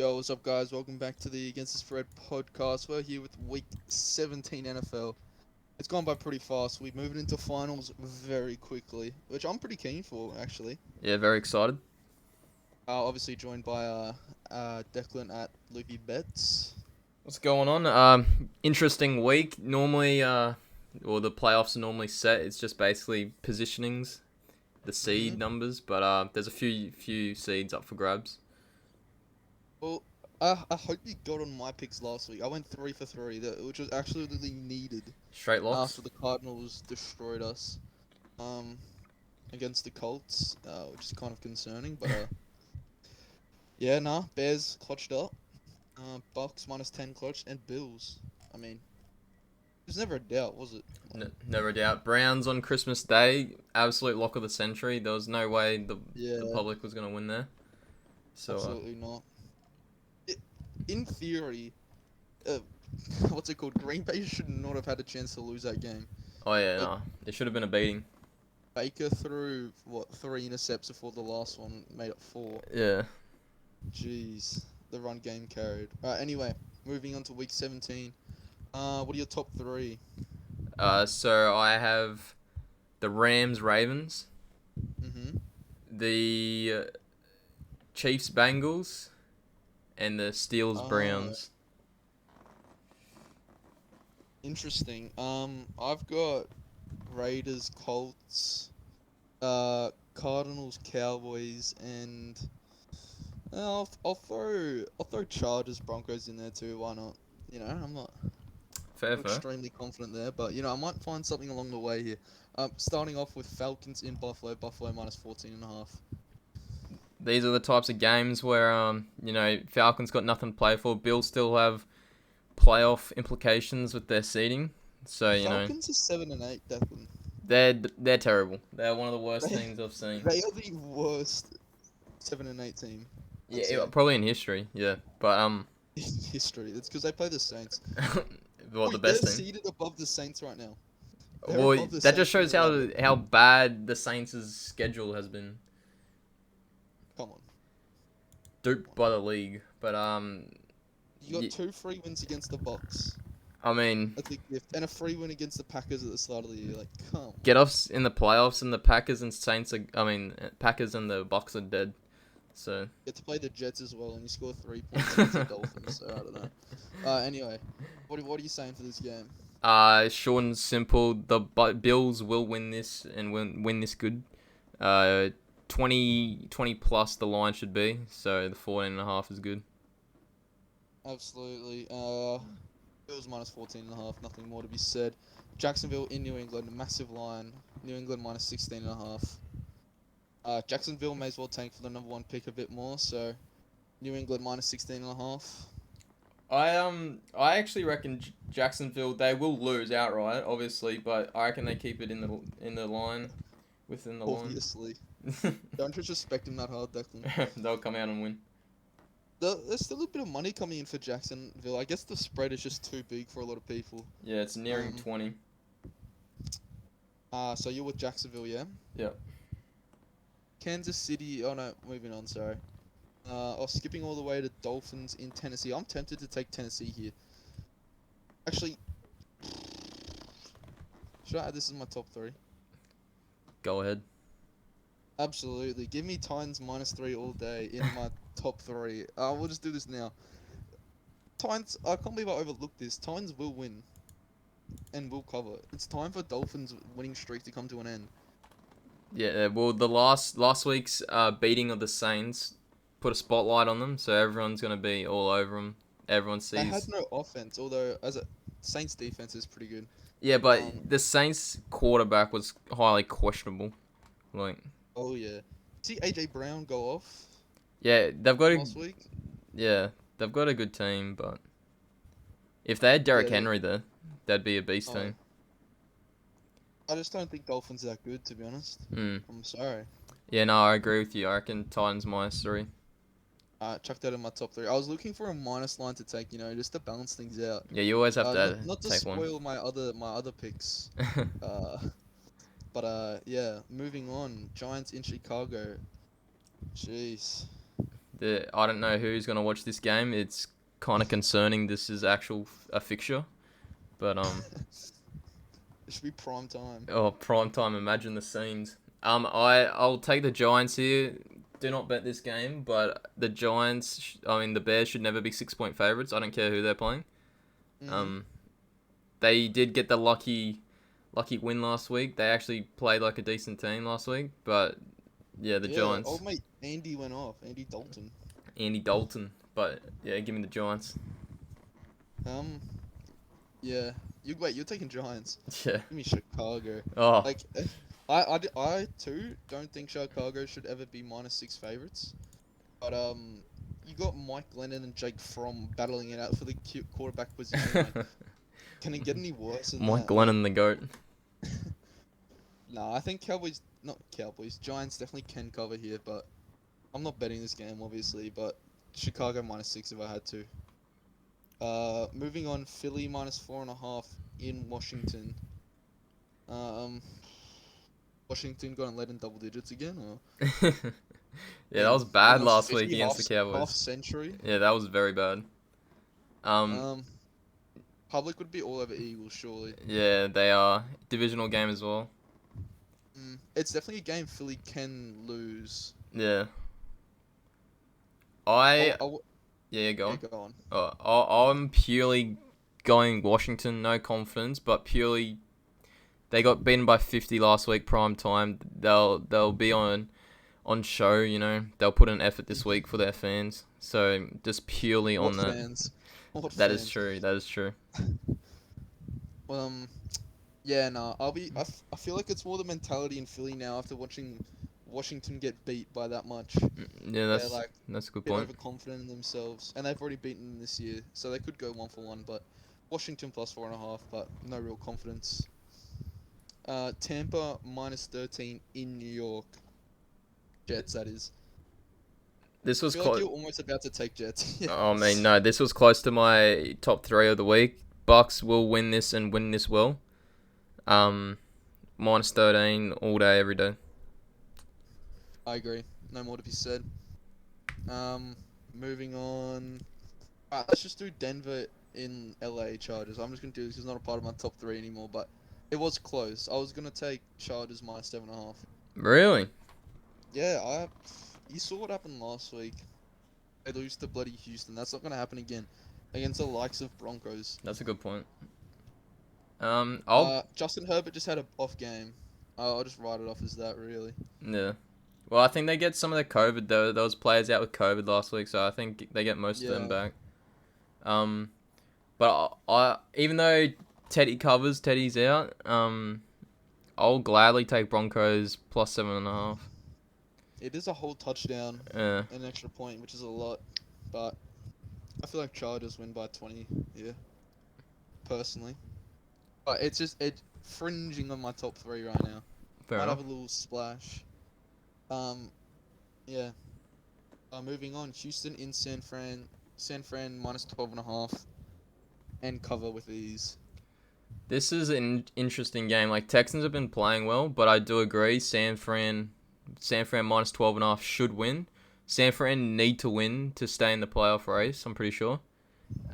Yo, what's up, guys? Welcome back to the Against the Spread podcast. We're here with Week 17 NFL. It's gone by pretty fast. We're moving into finals very quickly, which I'm pretty keen for, actually. Yeah, very excited. Obviously joined by Declan at Loopy Bets. What's going on? Interesting week. Normally, or the playoffs are normally set. It's just basically positionings, the Mm-hmm. seed numbers, but there's a few seeds up for grabs. Well, I hope you got on my picks last week. I went 3 for 3, which was absolutely needed Straight after locks. the Cardinals destroyed us um, against the Colts, which is kind of concerning, but yeah, nah, Bears clutched up. Bucks minus 10 clutch and Bills. I mean, there's never a doubt, was it? Like, Never a doubt. Browns on Christmas Day, absolute lock of the century. There was no way the yeah, public was gonna win there. So absolutely not. It, in theory, uh, what's it called? Green Bay should not have had a chance to lose that game. oh yeah, But no, it should have been a beating. Baker threw what 3 intercepts before the last one made it 4. Yeah. Jeez, the run game carried. Anyway, moving on to week 17. What are your top three? So I have the Rams Ravens, Mm-hmm. the Chiefs Bengals, and the Steelers Uh, Browns. Interesting. I've got Raiders, Colts, Cardinals, Cowboys, and I'll throw Chargers, Broncos in there too. Why not? I'm Fair, not fair. extremely confident there, but I might find something along the way here. Starting off with Falcons in Buffalo, Buffalo minus 14.5. These are the types of games where Falcons got nothing to play for. Bills still have playoff implications with their seeding, so Falcons are 7-8, Declan. they're terrible. They're one of the worst They teams I've seen. they are the worst 7-8 team, I'd Yeah, say, probably in history. Yeah, but in history. It's because they play the Saints. well, the Wait, they're best team. seated above the Saints right now. They're Well, above the that just Saints in shows the rabbit. how bad the Saints' schedule has been Come on. Come duped on. by the league. But You got two free wins against the Bucks. I mean, That's a gift. And a free win against the Packers at the start of the year. Like, come get on. offs in the playoffs, and the Packers and Saints are. I mean, Packers and the Bucks are dead. So. Get to play the Jets as well, and you score 3 points against the Dolphins. So I don't know. Anyway, what are you saying for this game? Short and simple. The Bills will win this and win this good. Uh, 20 plus the line should be. So the 14.5 is good. Absolutely. Bills minus 14.5. Nothing more to be said. Jacksonville in New England, massive line. New England minus 16.5. Jacksonville may as well tank for the number one pick a bit more. So New England minus 16.5. I actually reckon Jacksonville they will lose outright, obviously, but I reckon they keep it in the line, within the line. Obviously. Don't disrespect him that hard, Declan. They'll come out and win. There's still a bit of money coming in for Jacksonville. I guess the spread is just too big for a lot of people. Yeah, it's nearing Um, 20. so you're with Jacksonville, yeah? Yep. Kansas City. Oh no, moving on. Sorry. Skipping all the way to Dolphins in Tennessee. I'm tempted to take Tennessee here. Actually, should I add this as my top three? Go ahead. Absolutely. Give me Titans minus 3 all day in my top three. We'll just do this now. Titans. I can't believe I overlooked this. Titans will win, and will cover. It's time for Dolphins' winning streak to come to an end. Yeah, well, the last week's beating of the Saints put a spotlight on them, so everyone's gonna be all over them. Everyone They had sees. no offense, although as a Saints defense is pretty good. Yeah, but Um. the Saints quarterback was highly questionable. Like, Oh yeah. See AJ Brown go off yeah, last week. they've got a good team, but if they had Derrick Yeah. Henry there, that'd be a beast Oh, team. I just don't think Dolphins are that good, to be honest. Mm. I'm sorry. Yeah, no, I agree with you. I reckon Titans minus 3. Chuck that in my top three. I was looking for a minus line to take, just to balance things out. Yeah, you always have Not to not to take one. spoil my other picks. Uh, but yeah. Moving on. Giants in Chicago. Jeez. I don't know who's gonna watch this game. It's kind of concerning. This is a fixture, but It should be prime time. oh, prime time. Imagine the scenes. I'll take the Giants here. Do not bet this game, but the Giants. I mean, the Bears should never be 6-point favorites. I don't care who they're playing. Mm-hmm. Um, they did get the lucky win last week. They actually played like a decent team last week, but yeah, the Yeah, Giants. old mate Andy went off. Andy Dalton. Andy Dalton, but yeah, give me the Giants. Um, yeah. You're taking Giants. Yeah. Give me Chicago. Oh, Like, I too don't think Chicago should ever be -6 favorites. But you got Mike Glennon and Jake Fromm battling it out for the quarterback position. Like, can it get any worse than Mike that? Glennon, the goat. Nah, I think not Cowboys, Giants definitely can cover here, but I'm not betting this game, obviously, but Chicago -6 if I had to. Moving on, Philly -4.5 in Washington. Um, Washington got led in double digits again, or Yeah, that was bad almost last week 50, against the half Cowboys. century. Yeah, that was very bad. Um, Public would be all over Eagles, surely. Yeah, they are divisional game as well. It's definitely a game Philly can lose. Yeah. Yeah, go Yeah, on. go on. I'm purely going Washington, no confidence, but purely they got beaten by 50 last week, prime time. They'll be on show, you know. They'll put an effort this week for their fans. So just purely on What that. fans? What That is fans? true. That is true. Well, yeah, nah. I feel like it's more the mentality in Philly now after watching Washington get beat by that much. Yeah, They're like that's a good a bit point. overconfident in themselves, and they've already beaten them this year, so they could go 1-for-1. But Washington +4.5, but no real confidence. Tampa -13 in New York. Jets, that is. This I was feel like close. you're almost about to take Jets. Yeah. Oh man, no, this was close to my top 3 of the week. Bucks will win this and win this well. -13 all day, every day. I agree. No more to be said. Moving on. Alright, let's just do Denver in LA Chargers. I'm just gonna do this. It's not a part of my top 3 anymore, but it was close. I was gonna take Chargers -7.5. Really? Yeah, you saw what happened last week. They lose to bloody Houston. That's not gonna happen again against the likes of Broncos. That's a good point. I'll Justin Herbert just had a off game. I'll just write it off as that, really. Yeah. Well, I think they get some of the COVID though. Those players out with COVID last week, so I think they get most of them Yeah. back. But I even though Teddy's out. I'll gladly take Broncos +7.5. It is a whole touchdown, Yeah. an extra point, which is a lot, but I feel like Chargers win by 20 here, personally. But it's just fringing on my top 3 right now. Fair Might enough. have a little splash. Yeah. Moving on, Houston in San Fran -12.5, and cover with ease. This is an interesting game. Like Texans have been playing well, but I do agree San Fran -12.5 should win. San Fran need to win to stay in the playoff race, I'm pretty sure.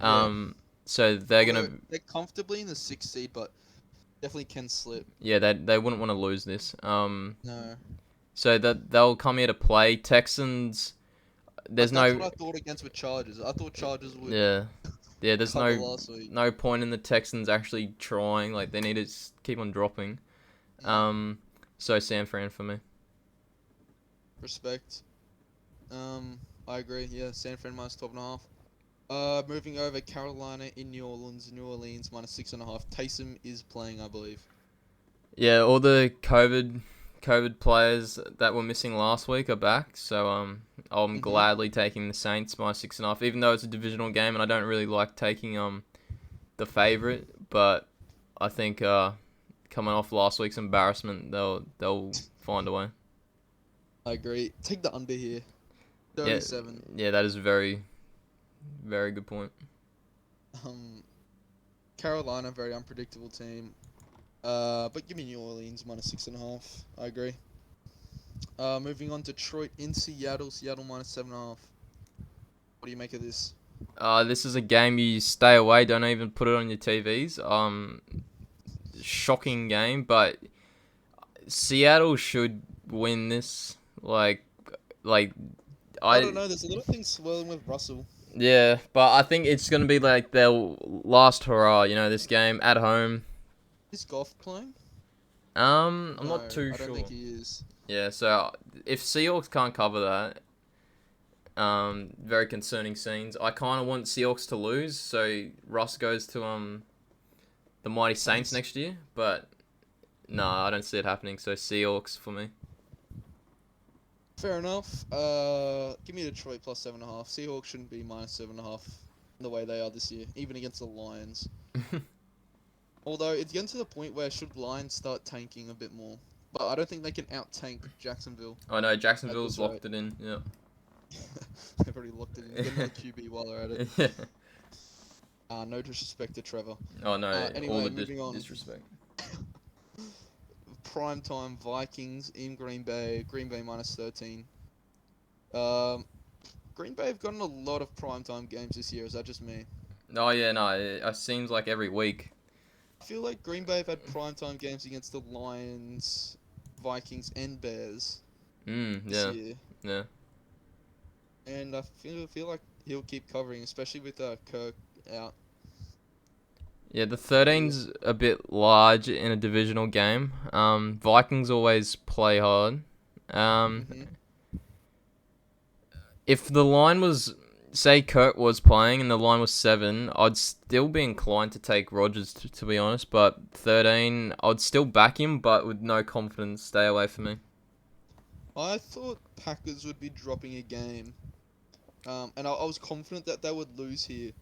Yeah. So They're comfortably in the 6th seed, but definitely can slip. yeah, they wouldn't want to lose this. No. So that they'll come here to play. Texans, there's That's no what I thought against with Chargers. I thought Chargers would yeah. There's cover last week. no point in the Texans actually trying. Like they need to keep on dropping. So San Fran for me. Respect. I agree. Yeah, San Fran -12.5. Moving over, Carolina in New Orleans. New Orleans -6.5. Taysom is playing, I believe. Yeah, all the COVID players that were missing last week are back. So I'm gladly taking the Saints -6.5, even though it's a divisional game and I don't really like taking the favorite. But I think coming off last week's embarrassment, they'll find a way. I agree. Take the under here. 37. Yeah, that is a very, very good point. Carolina, very unpredictable team. But give me New Orleans -6.5. I agree. Moving on, Detroit in Seattle. Seattle -7.5. What do you make of this? This is a game you stay away. Don't even put it on your TVs. Shocking game, but Seattle should win this. Like I don't I know. There's a lot of things swirling with Russell. yeah, but I think it's gonna be like their last hurrah. This game at home. Is Goff playing? I'm not No, too I don't think sure. he is. Yeah, so if Seahawks can't cover that, very concerning scenes. I kind of want Seahawks to lose, so Russ goes to the mighty Saints Thanks. next year. But no, I don't see it happening. So Seahawks for me. Fair enough. Give me Detroit plus 7.5. Seahawks shouldn't be minus 7.5 the way they are this year, even against the Lions. Although it's getting to the point where should Lions start tanking a bit more, but I don't think they can out tank Jacksonville I know at Jacksonville's this rate. locked it in. Yeah. They've already locked it in. Get another QB while they're at it. Yeah. No disrespect to Trevor. Oh no, all Anyway, the moving on. disrespect. Primetime Vikings in Green Bay. Green Bay minus 13. Um, Green Bay have gotten a lot of primetime games this year. Is that just me? Oh yeah, no, it seems like every week. I feel like Green Bay have had primetime games against the Lions, Vikings, and Bears this Yeah, year, yeah. and I feel like he'll keep covering, especially with Kirk out. Yeah, the But yeah, 13's a bit large in a divisional game. Vikings always play hard. Um, hmm if the line was, say, Kurt was playing and the line was 7, I'd still be inclined to take Rodgers, to be honest. But 13, I'd still back him, but with no confidence. Stay away from me. I thought Packers would be dropping a game, and I was confident that they would lose here,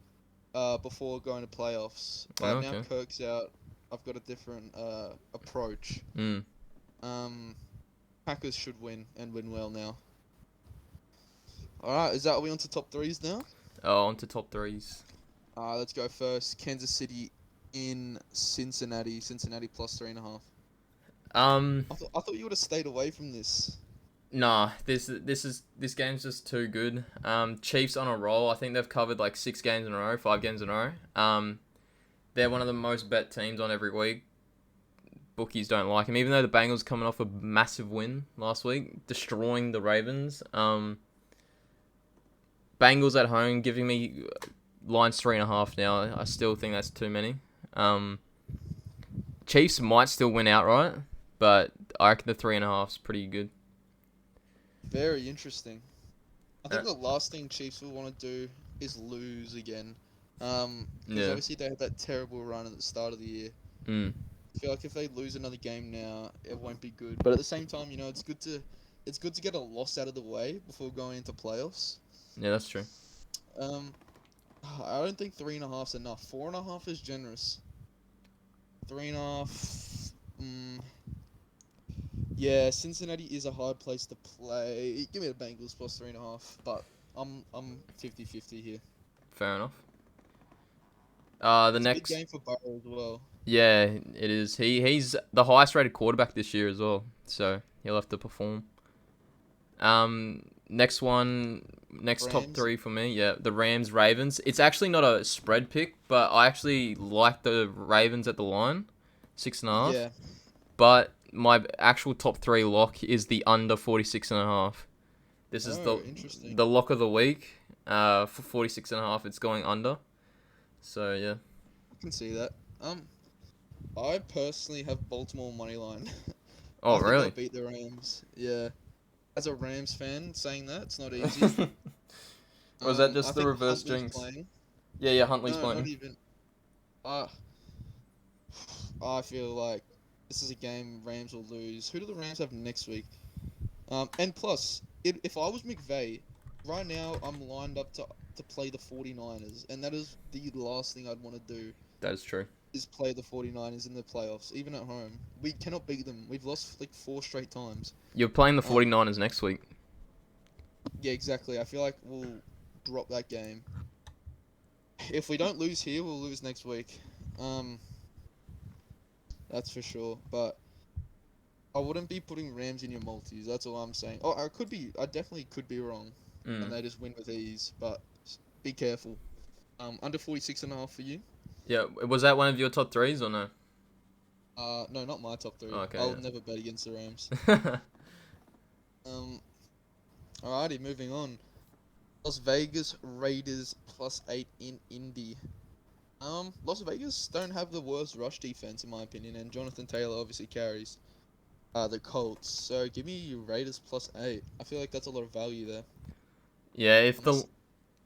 before going to playoffs. Oh, But now okay. Kirk's out. I've got a different approach. Mm. Um, Packers should win and win well now. All right, are we on to top threes now? Oh, on to top threes. Let's go first. Kansas City in Cincinnati. Cincinnati plus 3.5. Um, I thought you would have stayed away from this. Nah, this game's just too good. Chiefs on a roll. I think they've covered like 6 games in a row, 5 games in a row. They're one of the most bet teams on every week. Bookies don't like them, even though the Bengals coming off a massive win last week, destroying the Ravens. Bengals at home giving me lines 3.5 now. I still think that's too many. Chiefs might still win outright, but I reckon the 3.5 is pretty good. Very interesting. I Uh, think the last thing Chiefs will want to do is lose again. Because yeah. obviously they had that terrible run at the start of the year. Mm. I feel like if they lose another game now, it won't be good. But at the same time, it's good to get a loss out of the way before going into playoffs. Yeah, that's true. Um, I don't think 3.5's enough. 4.5 is generous. 3.5. Yeah, Cincinnati is a hard place to play. Give me the Bengals plus 3.5, but I'm 50-50 here. Fair enough. The It's a big next, game for Burrow as well. yeah, it is. He's the highest rated quarterback this year as well, so he'll have to perform. Next one, next top Rams. 3 for me, yeah, the Rams Ravens. It's actually not a spread pick, but I actually like the Ravens at the line, 6.5. Yeah. But my actual top 3 lock is the under 46.5. This is Oh, interesting. the lock of the week. For 46.5, it's going under. So yeah. I can see that. I personally have Baltimore money line. Oh I think they'll really? beat the Rams. Yeah. As a Rams fan, saying that it's not easy. Was that I just the think reverse Huntley's jinx? playing. Yeah, yeah, Huntley's No, not playing. even. Uh, I feel like this is a game Rams will lose. Who do the Rams have next week? And plus, if I was McVay, right now I'm lined up to play the 49ers, and that is the last thing I'd want to do That is true. is play the 49ers in the playoffs, even at home. We cannot beat them. We've lost like 4 straight times. You're playing the Um, 49ers next week. yeah, exactly. I feel like we'll drop that game. If we don't lose here, we'll lose next week. Um, that's for sure. But I wouldn't be putting Rams in your multis. That's all I'm saying. Oh, I definitely could be wrong, and Mm. they just win with ease. But be careful. Under 46.5 for you. Yeah, was that one of your top threes or no? No, not my top three. Oh, okay. I'll never bet against the Rams. Yeah. Um, Alrighty, moving on. Las Vegas Raiders +8 in Indy. Las Vegas don't have the worst rush defense in my opinion, and Jonathan Taylor obviously carries the Colts. So give me Raiders +8. I feel like that's a lot of value there. Yeah, if the Unless,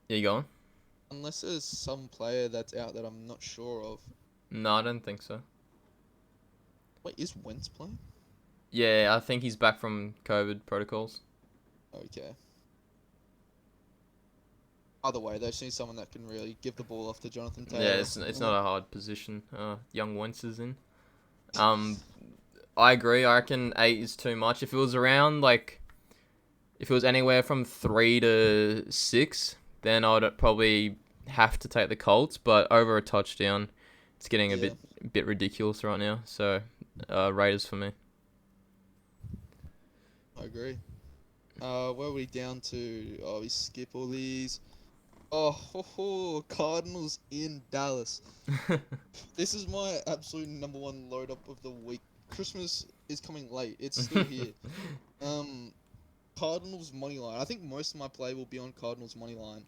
yeah, you going? unless there's some player that's out that I'm not sure of. No, I don't think so. Wait, is Wentz playing? Yeah, I think he's back from COVID protocols. Okay. Either way, they just need someone that can really give the ball off to Jonathan Yeah, Taylor. it's not a hard position. Young Wentz is in. I agree. I reckon 8 is too much. If it was around if it was anywhere from 3 to 6, then I'd probably have to take the Colts. But over a touchdown, it's getting a Yeah. bit ridiculous right now. So, Raiders for me. I agree. Where are we down to? Oh, we skip all these. Oh, Cardinals in Dallas. This is my absolute number one load up of the week. Christmas is coming late. It's still here. Cardinals money line. I think most of my play will be on Cardinals money line.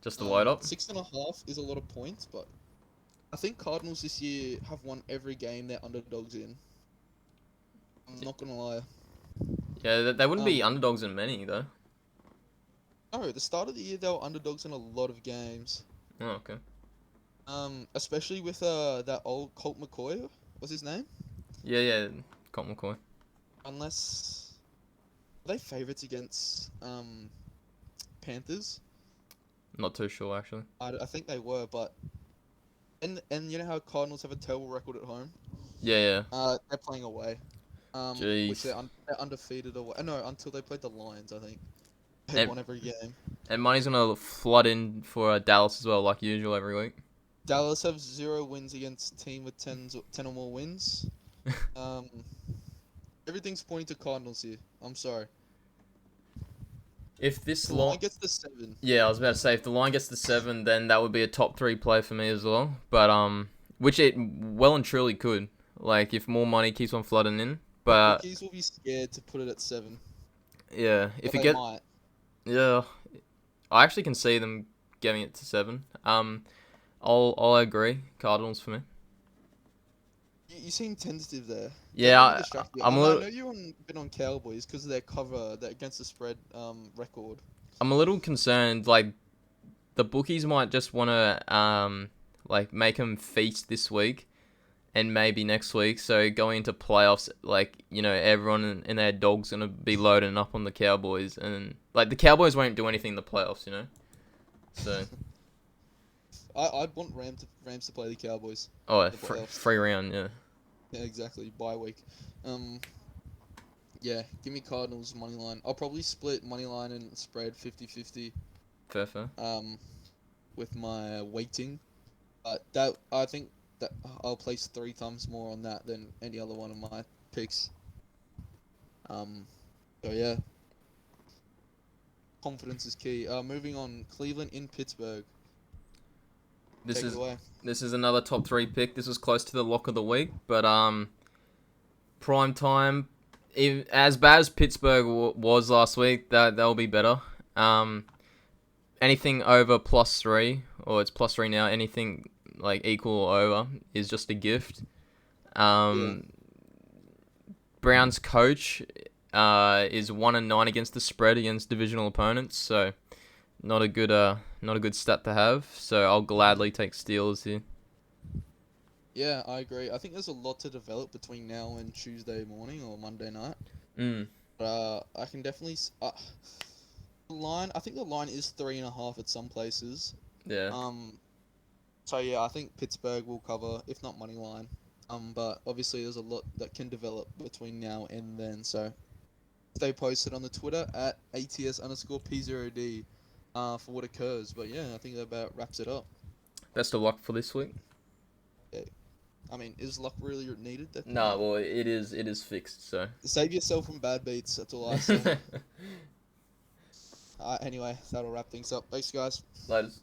Just the load up. 6.5 is a lot of points, but I think Cardinals this year have won every game they're underdogs in. I'm not gonna lie. Yeah, they wouldn't be underdogs in many though. No, the start of the year they were underdogs in a lot of games. Oh, okay. Especially with that old Colt McCoy. What's his name? Yeah, Colt McCoy. Unless are they favorites against Panthers? Not too sure actually. I think they were, but and you know how Cardinals have a terrible record at home. Yeah. They're playing away. Which Jeez. they're undefeated away. No, until they played the Lions, I think. They And won every game. and money's gonna flood in for Dallas as well, like usual every week. Dallas have 0 wins against a team with 10 or more wins. Um, Everything's pointing to Cardinals here. I'm sorry. If this The line gets to 7. Yeah, I was about to say if the line gets to 7, then that would be a top 3 play for me as well. But which it well and truly could. Like if more money keeps on flooding in, but Rookies will be scared to put it at 7. yeah, if But it they get might. yeah, I actually can see them getting it to 7. I'll agree. Cardinals for me. You seem tentative there. Yeah, Don't let me distract you. I'm a I little know you're been on Cowboys because of their cover, that against the spread record. I'm a little concerned. Like the bookies might just want to make them feast this week and maybe next week. So going into playoffs, everyone and their dog's gonna be loading up on the Cowboys, and like the Cowboys won't do anything in the playoffs. So I'd want Rams to play the Cowboys. oh, The playoffs. free round, yeah. Yeah, exactly. Bye week. Yeah, give me Cardinals money line. I'll probably split money line and spread 50-50. Fair. With my weighting, but that I think that I'll place 3 times more on that than any other one of my picks. So yeah, confidence is key. Moving on, Cleveland in Pittsburgh. This Take it is away. this is another top 3 pick. This was close to the lock of the week, but prime time. As bad as Pittsburgh was last week, that'll be better. Anything over +3, or it's +3 now. Anything like equal or over is just a gift. Yeah. Brown's coach is 1-9 against the spread against divisional opponents, so not a good stat to have. So I'll gladly take Steelers here. Yeah, I agree. I think there's a lot to develop between now and Tuesday morning or Monday night. But I can definitely the line. I think the line is 3.5 at some places. Yeah. So yeah, I think Pittsburgh will cover, if not money line. But obviously there's a lot that can develop between now and then. So stay posted on the Twitter at @ATS_P0D for what occurs. But yeah, I think that about wraps it up. Best of luck for this week. Yeah. I mean, is luck really needed? No, well, it is fixed. So Save yourself from bad beats. That's all I say. Anyway, that'll wrap things up. Thanks, guys. Laters.